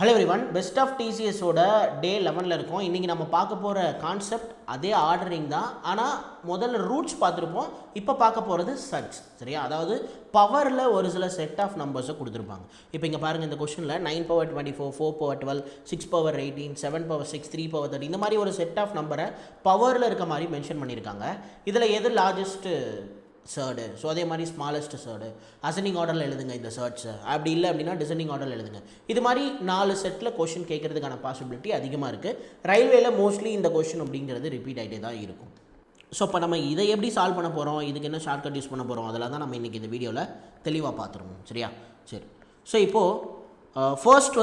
Hello everyone, best of டிசிஎஸோட டே 11ல் இருக்கோம். இன்றைக்கி நம்ம பார்க்க போகிற கான்செப்ட் அதே ஆர்டரிங் தான். ஆனால் முதல்ல ரூட்ஸ் பார்த்துருப்போம், இப்போ பார்க்க போகிறது சர்ச். சரியா? அதாவது பவரில் ஒரு சில செட் ஆஃப் நம்பர்ஸை கொடுத்துருப்பாங்க. இப்போ இங்கே பாருங்கள், இந்த கொஸ்டினில் 9 power 24, 4 power 12, 6 power 18, 7 power 6, 3 power 30 இந்த மாதிரி ஒரு செட் ஆஃப் நம்பரை பவரில் இருக்க மாதிரி மென்ஷன் பண்ணியிருக்காங்க. இதில் எது லார்ஜஸ்ட்டு சர்டு, ஸோ அதே மாதிரி ஸ்மாலஸ்ட் சர்டு அசெண்டிங் ஆர்டரில் எழுதுங்க இந்த சர்ட்ஸை. அப்படி இல்லை அப்படின்னா டிசெண்டிங் ஆர்டரில் எழுதுங்க. இது மாதிரி 4 செட்டில் கொஷின் கேட்கறதுக்கான பாசிபிலிட்டி அதிகமாக இருக்குது. ரயில்வேல மோஸ்ட்லி இந்த கொஷின் அப்படிங்கிறது ரிப்பீட் ஆகிட்டே தான் இருக்கும். ஸோ இப்போ நம்ம இதை எப்படி சால்வ் பண்ண போகிறோம், இதுக்கு என்ன ஷார்ட்கட் யூஸ் பண்ண போகிறோம், அதெல்லாம் தான் நம்ம இன்றைக்கி இந்த வீடியோவில் தெளிவாக பார்த்துருவோம். சரியா? சரி. ஸோ இப்போது ஃபர்ஸ்ட்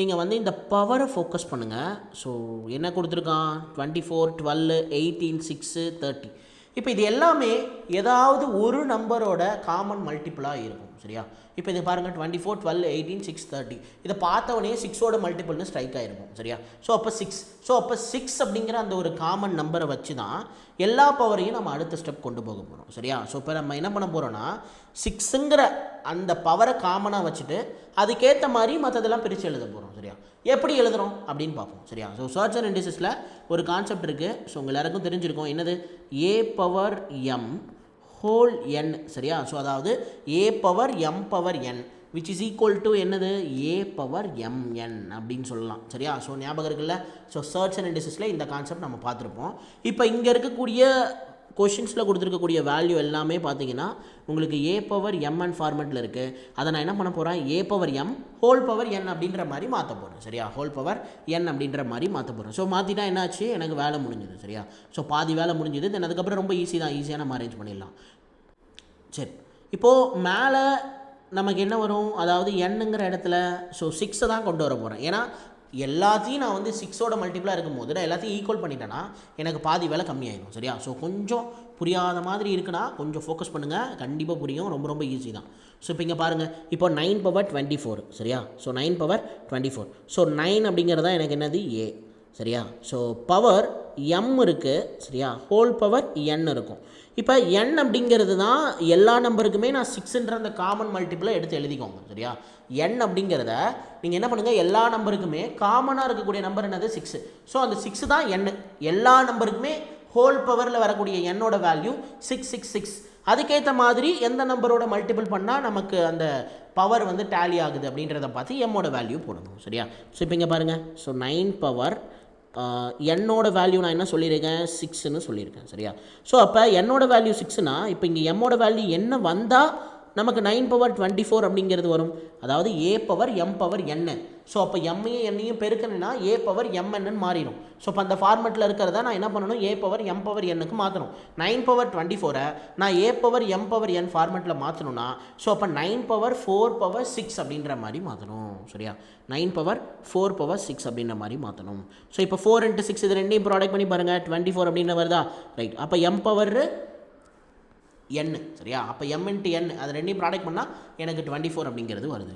நீங்கள் இந்த பவரை ஃபோக்கஸ் பண்ணுங்கள். ஸோ என்ன கொடுத்துருக்கான், 24, 12, 18, 6, 30. இப்போ இது எல்லாமே ஏதாவது ஒரு நம்பரோட காமன் மல்டிப்புளாக இருக்கும். சரியா? இப்போ இது பாருங்கள், 24, 12, 18, 6, 30. இதை பார்த்தவொடனே 6ஓட மல்டிப்புள்னு ஸ்ட்ரைக் ஆகிருக்கும். சரியா? ஸோ அப்போ 6 அப்படிங்கிற அந்த ஒரு காமன் நம்பரை வச்சு தான் எல்லா பவரையும் நம்ம அடுத்த ஸ்டெப் கொண்டு போக போகிறோம். சரியா? ஸோ இப்போ நம்ம என்ன பண்ண போகிறோன்னா, 6ங்கிற அந்த பவரை காமனாக வச்சுட்டு அதுக்கேற்ற மாதிரி மற்றதெல்லாம் பிரித்து எழுத போகிறோம். சரியா? எப்படி எழுதுகிறோம் அப்படின்னு பார்ப்போம். சரியா? ஸோ சர்ச் அண்ட் இண்டிசஸில் ஒரு கான்செப்ட் இருக்குது. ஸோ உங்கள் எல்லாருக்கும் தெரிஞ்சிருக்கும், என்னது a power m whole n. சரியா? ஸோ அதாவது a power m power n which is equal to என்னது a power mn அப்படின்னு சொல்லலாம். சரியா? ஸோ ஞாபகம் இருக்குல்ல? ஸோ சர்ச் அண்ட் இண்டிசஸில் இந்த கான்செப்ட் நம்ம பார்த்துருப்போம். இப்போ இங்கே இருக்கக்கூடிய கொஷின்ஸில் கொடுத்துருக்கக்கூடிய வேல்யூ எல்லாமே பார்த்தீங்கன்னா உங்களுக்கு a power mn ஃபார்மெட்டில் இருக்குது. அதை நான் என்ன பண்ண போகிறேன், a power m whole power n அப்படின்ற மாதிரி மாற்ற போகிறேன். சரியா? ஹோல் பவர் n அப்படின்ற மாதிரி மாற்ற போகிறேன். ஸோ மாற்றிட்டா என்னாச்சு, எனக்கு வேலை முடிஞ்சுது. சரியா? ஸோ பாதி வேலை முடிஞ்சுது. தென் அதுக்கப்புறம் ரொம்ப ஈஸி தான், ஈஸியாக நம்ம அரேஞ்ச் பண்ணிடலாம். சரி, இப்போது மேலே நமக்கு என்ன வரும், அதாவது என்னங்கிற இடத்துல ஸோ 6 தான் கொண்டு வர போகிறேன். ஏன்னா எல்லாத்தையும் நான் 6ஓட மல்டிப்ளாக இருக்கும்போது நான் எல்லாத்தையும் ஈக்குவல் பண்ணிட்டேன்னா எனக்கு பாதி வேலை கம்மியாயிடும். சரியா? ஸோ கொஞ்சம் புரியாத மாதிரி இருக்குன்னா கொஞ்சம் ஃபோக்கஸ் பண்ணுங்கள், கண்டிப்பாக புரியும். ரொம்ப ரொம்ப ஈஸி தான். ஸோ இப்போ இங்கே பாருங்கள், இப்போ 9 power 24. சரியா? So 9 power 24. ஸோ 9 அப்படிங்கிறதா எனக்கு என்னது a. சரியா? ஸோ பவர் m இருக்குது. சரியா? ஹோல் பவர் n இருக்கும். இப்போ n அப்படிங்கிறது தான் எல்லா நம்பருக்குமே நான் 6ன்ற அந்த காமன் மல்டிப்பிளை எடுத்து எழுதிக்கோங்க. சரியா? n அப்படிங்கிறத நீங்கள் என்ன பண்ணுங்கள், எல்லா நம்பருக்குமே காமனாக இருக்கக்கூடிய நம்பர் என்னது 6. ஸோ அந்த 6 தான் n. எல்லா நம்பருக்குமே ஹோல் பவரில் வரக்கூடிய என்னோட வேல்யூ 666. அதுக்கேற்ற மாதிரி எந்த நம்பரோட மல்டிபிள் பண்ணால் நமக்கு அந்த பவர் டேலி ஆகுது அப்படின்றத பார்த்து எம்மோட வேல்யூ போடணும். சரியா? ஸோ இப்போ இங்கே பாருங்கள், ஸோ 9 power என்னோட வேல்யூ நான் என்ன சொல்லியிருக்கேன், 6ன்னு சொல்லியிருக்கேன். சரியா? ஸோ அப்போ என்னோட வேல்யூ 6னா இப்போ இங்கே எம்மோட வேல்யூ என்ன வந்தால் நமக்கு 9 power 24 அப்படிங்கிறது வரும். அதாவது a power m power n. So அப்போ எம்மையும் என்னையும் பெருக்கணுன்னா a power mn மாறிடும். ஸோ இப்போ அந்த ஃபார்மெட்டில் இருக்கிறத நான் என்ன பண்ணணும், a power m power nக்கு மாற்றணும். 9 power 24 நான் a power m power n ஃபார்மெட்டில் மாற்றணும்னா ஸோ அப்போ 9 power 4 power 6 அப்படின்ற மாதிரி மாற்றணும். சரியா? 9 power 4 power 6 அப்படின்ற மாதிரி மாற்றணும். ஸோ இப்போ 4 into 6 இது ரெண்டையும் ப்ராடக்ட் பண்ணி பாருங்கள், 24 அப்படின்னு வருதா? ரைட். அப்போ m power n. சரியா? அப்போ m into n அது ரெண்டையும் ப்ராடக்ட் பண்ணால் எனக்கு 24 அப்படிங்கிறது வருது.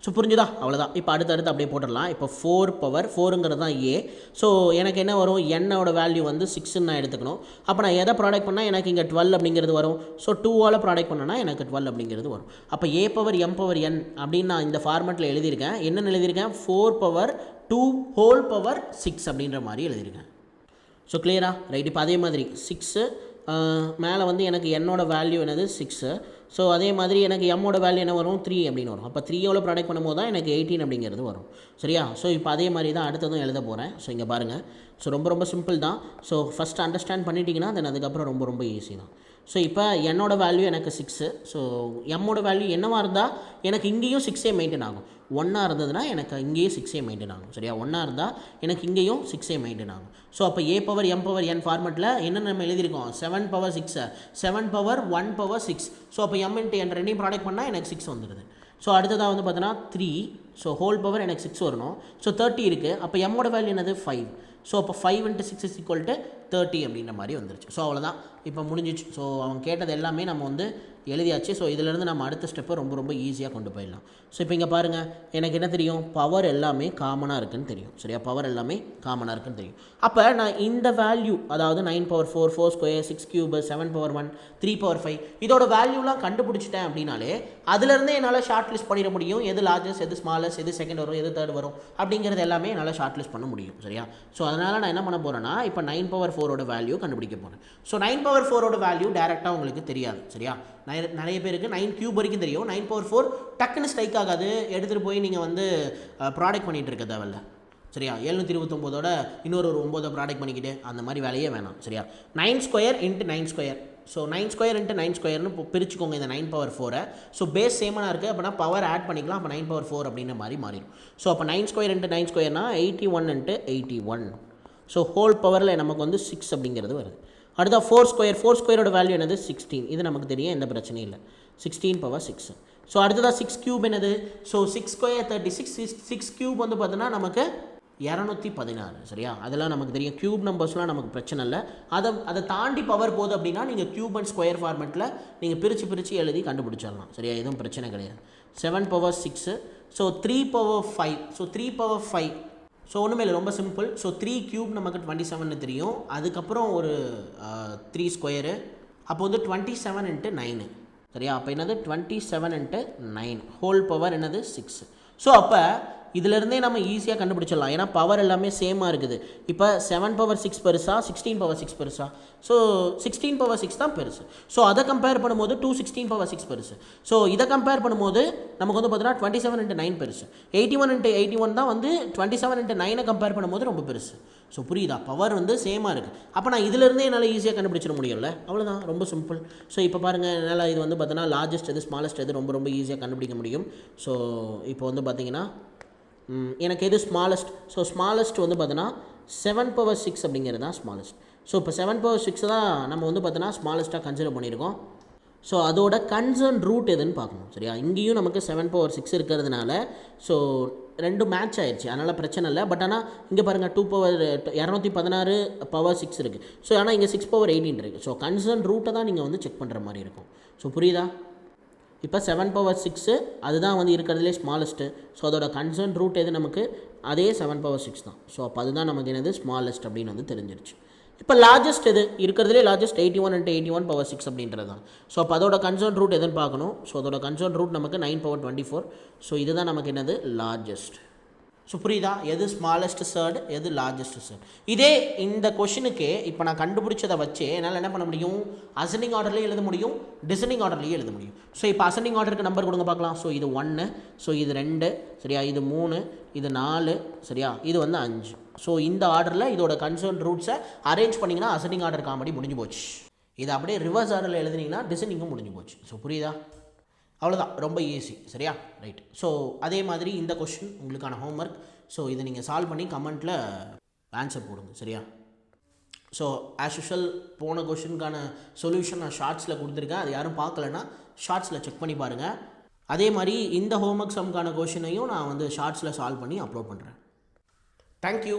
ஸோ புரிஞ்சுதா? அவ்வளோதான். இப்போ அடுத்தடுத்து அப்படியே போட்டுடலாம். இப்போ 4 power 4ங்கிறது தான் a. ஸோ எனக்கு என்ன வரும், என்னோட வேல்யூ 6ன்னு நான் எடுத்துக்கணும். அப்போ நான் எதை ப்ராடக்ட் பண்ணால் எனக்கு இங்கே 12 அப்படிங்கிறது வரும். ஸோ 2ஆல் ப்ராடக்ட் பண்ணனா எனக்கு 12 அப்படிங்கிறது வரும். அப்போ a power m power n அப்படின்னு நான் இந்த ஃபார்மெட்டில் எழுதியிருக்கேன். என்னென்னு எழுதியிருக்கேன், 4 power 2 ஹோல் பவர் 6 அப்படின்ற மாதிரி எழுதியிருக்கேன். ஸோ கிளியரா? ரைட். இப்போ அதே மாதிரி 6 மேலே எனக்கு என்னோட வேல்யூ என்னது 6. ஸோ அதே மாதிரி எனக்கு எம்மோட வேல்யூ என்ன வரும், 3 அப்படின்னு வரும். அப்போ 3ஓட ப்ராடக்ட் பண்ணும்போது தான் எனக்கு 18 அப்படிங்கிறது வரும். சரியா? ஸோ இப்போ அதே மாதிரி தான் அடுத்ததும் எழுத போகிறேன். ஸோ இங்கே பாருங்கள், ஸோ ரொம்ப ரொம்ப சிம்பிள் தான். ஸோ ஃபஸ்ட் அண்டர்ஸ்டாண்ட் பண்ணிட்டீங்கன்னா தென் அதுக்கப்புறம் ரொம்ப ரொம்ப ஈஸி தான். ஸோ இப்போ என்னோட வேல்யூ எனக்கு 6. ஸோ எம்மோட வேல்யூ என்னவாக இருந்தால் எனக்கு இங்கேயும் 6ஏ மெயின்டைன் ஆகும். 1ஆக இருந்ததுன்னா எனக்கு இங்கேயும் 6ஏ மெயின்டைன் ஆகும். சரியா? 1ஆக இருந்தால் எனக்கு இங்கேயும் 6ஏ மெயின்டைன் ஆகும். ஸோ அப்போ a power m power n ஃபார்மெட்டில் என்ன நம்ம எழுதியிருக்கோம், 7 power 6, 7 power 1 power 6. ஸோ அப்போ m into n ரெண்டையும் ப்ராடக்ட் பண்ணால் எனக்கு 6 வந்துடுது. ஸோ அடுத்ததாக பார்த்தோன்னா 3. ஸோ ஹோல் பவர் எனக்கு 6 வரணும். ஸோ 30 இருக்குது. அப்போ எம்மோட வேல்யூ என்னது 5. ஸோ அப்போ 5 into 6 is equal to 30 அப்படின்ற மாதிரி வந்துருச்சு. ஸோ அவ்வளோதான், இப்போ முடிஞ்சிச்சு. ஸோ அவங்க கேட்டது எல்லாமே நம்ம எழுதியாச்சு. ஸோ இதிலேருந்து நம்ம அடுத்த ஸ்டெப்பை ரொம்ப ரொம்ப ஈஸியாக கொண்டு போயிடலாம். ஸோ இப்போ இங்கே பாருங்கள், எனக்கு என்ன தெரியும், பவர் எல்லாமே காமனாக இருக்குன்னு தெரியும். சரியா, பவர் எல்லாமே காமனாக இருக்குன்னு தெரியும். அப்போ நான் இந்த வேல்யூ, அதாவது 9 power 4, 4 square, 6 cube, 7 power 1, 3 power 5 இதோட வேல்யூலாம் கண்டுபிடிச்சிட்டேன் அப்படின்னாலே அதுலேருந்தே என்னால் ஷார்ட் லிஸ்ட் பண்ணிட முடியும். எது லார்ஜஸ்ட், எது ஸ்மாலஸ்ட், எது செகண்ட் வரும், எது தேர்ட் வரும் அப்படிங்கிறது எல்லாமே என்னால் ஷார்ட் லிஸ்ட் பண்ண முடியும். சரியா, ஸோ அதனால் நான் என்ன பண்ண போகிறேன்னா இப்போ 9 power 4 வேல்யூ கண்டுபிடிக்க போகிறேன். ஸோ 9 power 4 வேல்யூ டேரெக்டாக உங்களுக்கு தெரியாது. சரியா, நிறைய பேருக்கு 9 cube வரைக்கும் தெரியும். 9 power 4 டக்குன்னு ஸ்ட்ரைக் ஆகாது. எடுத்துகிட்டு போய் நீங்கள் வந்து ப்ராடக்ட் பண்ணிகிட்டு இருக்க தேவையில்ல. சரியா, 729ஓட இன்னொரு 9 ப்ராடக்ட் பண்ணிக்கிட்டு அந்த மாதிரி வேலையே வேணாம். சரியா, 9 square into 9 square. So 9 square into 9 squareனு பிரிச்சுக்கோங்க இந்த 9 power 4. ஸோ பேஸ் சேமாக இருக்குது, அப்படின்னா பவர் ஆட் பண்ணிக்கலாம். அப்போ 9 power 4 அப்படின்ற மாதிரி மாறிடும். ஸோ அப்போ 9 square into 9 squareனா 81 into 81. So whole பவரில் நமக்கு வந்து 6 அப்படிங்கிறது வருது. அடுத்த 4 square, 4 squareோட வேல்யூ என்னது 16. இது நமக்கு தெரியும், எந்த பிரச்சனையும் இல்லை. 16 power 6. ஸோ அடுத்ததாக 6 cube என்னது, ஸோ 6 square 36. 6 cube வந்து பார்த்தோன்னா நமக்கு 216. சரியா, அதெல்லாம் நமக்கு தெரியும். க்யூப் நம்பர்ஸ்லாம் நமக்கு பிரச்சனை இல்லை. அதை தாண்டி பவர் போகுது அப்படின்னா நீங்கள் க்யூப் அண்ட் ஸ்கொயர் ஃபார்மெட்டில் நீங்கள் பிரித்து எழுதி கண்டுபிடிச்சிடலாம். சரியா, எதுவும் பிரச்சனை கிடையாது. 7 power 6. So 3 power 5. So 3 power 5. So ஒன்றுமே இல்லை, ரொம்ப சிம்பிள். ஸோ 3 cube நமக்கு 27 தெரியும். அதுக்கப்புறம் ஒரு 3 square. அப்போ வந்து 27 into 9. சரியா, அப்போ என்னது 27 into 9 ஹோல் பவர் என்னது 6. ஸோ அப்போ இதிலேருந்தே நம்ம ஈஸியாக கண்டுபிடிச்சிடலாம். ஏன்னா பவர் எல்லாமே சேமாக இருக்குது. இப்போ 7 power 6 பெருசா, 16 power 6 பெருசா? ஸோ 16 power 6 தான் பெருசு. ஸோ அதை கம்பேர் பண்ணும்போது 16 power 6 பெருசு. ஸோ இதை கம்பேர் பண்ணும்போது நமக்கு வந்து பார்த்தீங்கன்னா 27 into 9 பெருசு. 81 into 81 தான் வந்து 27 into 9 கம்பேர் பண்ணும்போது ரொம்ப பெருசு. ஸோ புரியுதா, பவர் வந்து சேமாக இருக்குது. அப்போ நான் இதிலேருந்தே என்னால் ஈஸியாக கண்டுபிடிச்சிட முடியும்ல, அவ்வளோதான், ரொம்ப சிம்பிள். ஸோ இப்போ பாருங்கள், என்னால் இது வந்து பார்த்தீங்கன்னா லார்ஜஸ்ட் எது ஸ்மாலஸ்ட் எது ரொம்ப ஈஸியாக கண்டுபிடிக்க முடியும். ஸோ இப்போ வந்து பார்த்தீங்கன்னா எனக்கு எது ஸ்மாலஸ்ட், ஸோ ஸ்மாலஸ்ட் வந்து பார்த்தோன்னா 7 power 6 அப்படிங்கிறது தான் ஸ்மாலஸ்ட். ஸோ இப்போ 7 power 6 தான் நம்ம வந்து பார்த்தோன்னா ஸ்மாலஸ்ட்டாக கன்சிடர் பண்ணியிருக்கோம். ஸோ அதோட கன்சர்ன் ரூட் எதுன்னு பார்க்கணும். சரியா, இங்கேயும் நமக்கு 7 power 6 இருக்கிறதுனால ஸோ ரெண்டும் மேட்ச் ஆயிடுச்சு, அதனால் பிரச்சனை இல்லை. பட் ஆனால் இங்கே பாருங்கள் 2 power 216 power 6 இருக்குது. ஸோ ஆனால் இங்கே 6 power 18 இருக்குது. ஸோ கன்சர்ன் ரூட்டை தான் நீங்கள் வந்து செக் பண்ணுற மாதிரி இருக்கும். ஸோ புரியுதா, இப்போ 7 power 6 அதுதான் வந்து இருக்கிறதுலே ஸ்மாலஸ்ட்டு. ஸோ அதோட கன்சர்ன் ரூட் எது நமக்கு, அதே 7 power 6 தான். ஸோ அப்போ அதுதான் நமக்கு என்னது ஸ்மாலஸ்ட் அப்படின்னு வந்து தெரிஞ்சிருச்சு. இப்போ லார்ஜஸ்ட் எது இருக்கிறதுலே, லார்ஜஸ்ட் 81 into 81 power 6 அப்படின்றது தான். ஸோ அப்போ அதோட கன்சர்ன் ரூட் எதுன்னு பார்க்கணும். ஸோ அதோட கன்சர்ன் ரூட் நமக்கு 9 power 24. ஸோ இதுதான் நமக்கு என்னது லார்ஜஸ்ட். ஸோ புரியுதா, எது ஸ்மாலஸ்ட் சர்டு, எது லார்ஜஸ்ட் சர்டு. இதே இந்த கொஷினுக்கு இப்போ நான் கண்டுபிடிச்சதை வச்சு என்னால் என்ன பண்ண முடியும், அசெண்டிங் ஆர்டர்லேயே எழுத முடியும், டிசெண்டிங் ஆர்டர்லேயே எழுத முடியும். ஸோ இப்போ அசெண்டிங் ஆர்டருக்கு நம்பர் கொடுங்க பார்க்கலாம். ஸோ இது 1, ஸோ இது 2, சரியா, இது 3, இது 4, சரியா, இது வந்து 5. ஸோ இந்த ஆர்டரில் இதோட கன்சர்ன் ரூட்ஸை அரேஞ்ச் பண்ணிங்கன்னா அசெண்டிங் ஆர்டர் காமெடி முடிஞ்சு போச்சு. இதை அப்படியே ரிவர்ஸ் ஆர்டரில் எழுதுனீங்கன்னா டிசெண்டிங்கும் முடிஞ்சு போச்சு. ஸோ புரியுதா, அவ்வளோதான், ரொம்ப ஈஸி. சரியா, ரைட். ஸோ அதே மாதிரி இந்த கொஷின் உங்களுக்கான ஹோம்ஒர்க். ஸோ இதை நீங்கள் சால்வ் பண்ணி கமெண்ட்டில் ஆன்சர் போடுங்க. சரியா, ஸோ ஆஸ் யூஷுவல் போன கொஷினுக்கான சொல்யூஷன் நான் ஷார்ட்ஸில் கொடுத்துருக்கேன். அது யாரும் பார்க்கலன்னா ஷார்ட்ஸில் செக் பண்ணி பாருங்கள். அதே மாதிரி இந்த ஹோம்ஒர்க் சம்க்கான கொஷினையும் நான் வந்து ஷார்ட்ஸில் சால்வ் பண்ணி அப்லோட் பண்ணுறேன். தேங்க்யூ.